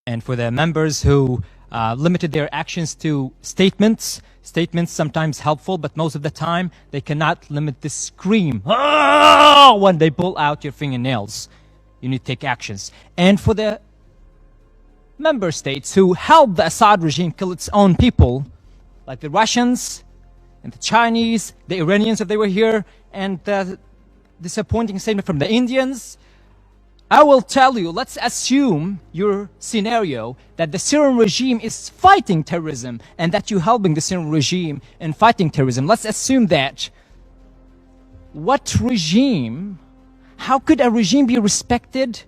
And for the members who limited their actions to statements sometimes helpful, but most of the time they cannot limit the scream when they pull out your fingernails. You need to take actions. And for the member states who helped the Assad regime kill its own people, like the Russians and the Chinese, the Iranians if they were here, and the disappointing statement from the Indians, I will tell you, let's assume your scenario that the Syrian regime is fighting terrorism and that you're helping the Syrian regime in fighting terrorism. Let's assume that. What regime, how could a regime be respected,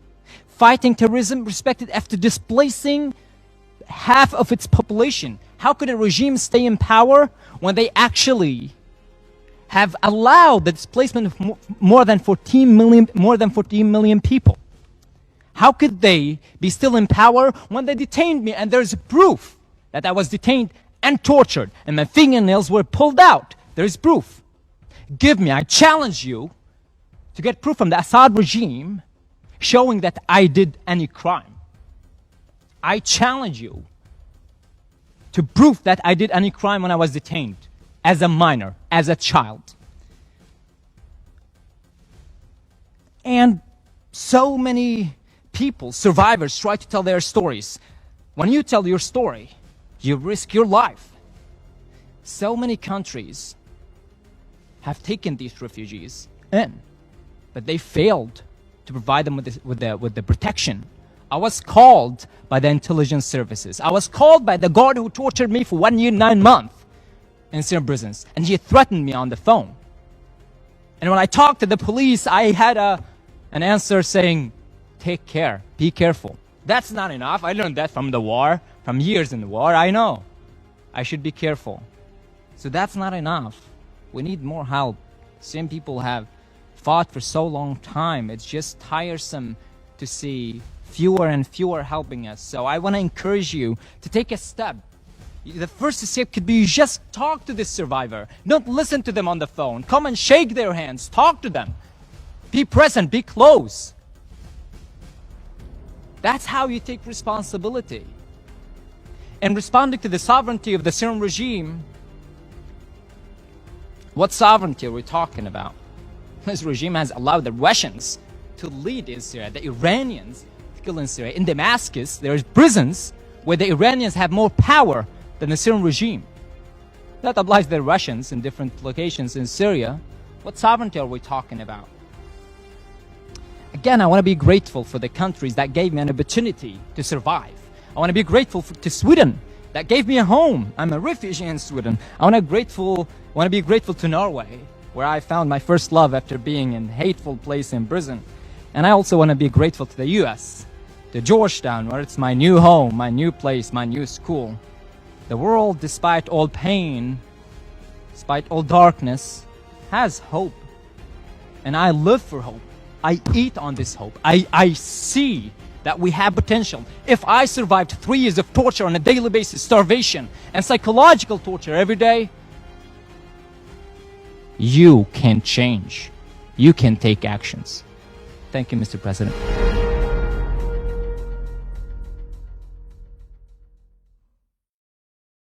fighting terrorism, respected after displacing half of its population? How could a regime stay in power when they actually have allowed the displacement of more than 14 million people? How could they be still in power when they detained me and there's proof that I was detained and tortured and my fingernails were pulled out? There's proof. Give me, I challenge you to get proof from the Assad regime showing that I did any crime. I challenge you to prove that I did any crime when I was detained as a minor, as a child. And so many people, survivors, try to tell their stories. When you tell your story, you risk your life. So many countries have taken these refugees in, but they failed to provide them with the protection. I was called by the intelligence services. I was called by the guard who tortured me for 1 year, 9 months in Syrian prisons, and he threatened me on the phone. And when I talked to the police, I had an answer saying, take care, be careful. That's not enough. I learned that from the war, from years in the war. I know I should be careful. So that's not enough. We need more help. Same people have fought for so long time. It's just tiresome to see fewer and fewer helping us. So I want to encourage you to take a step. The first step could be just talk to this survivor. Don't listen to them on the phone. Come and shake their hands. Talk to them. Be present. Be close. That's how you take responsibility. And responding to the sovereignty of the Syrian regime, what sovereignty are we talking about? This regime has allowed the Russians to lead in Syria, the Iranians to kill in Syria. In Damascus, there are prisons where the Iranians have more power than the Syrian regime. That applies to the Russians in different locations in Syria. What sovereignty are we talking about? Again, I want to be grateful for the countries that gave me an opportunity to survive. I want to be grateful to Sweden that gave me a home. I'm a refugee in Sweden. I want to be grateful to Norway, where I found my first love after being in a hateful place in prison. And I also want to be grateful to the US, to Georgetown, where it's my new home, my new place, my new school. The world, despite all pain, despite all darkness, has hope. And I live for hope. I eat on this hope. I see that we have potential. If I survived 3 years of torture on a daily basis, starvation, and psychological torture every day, you can change. You can take actions. Thank you, Mr. President.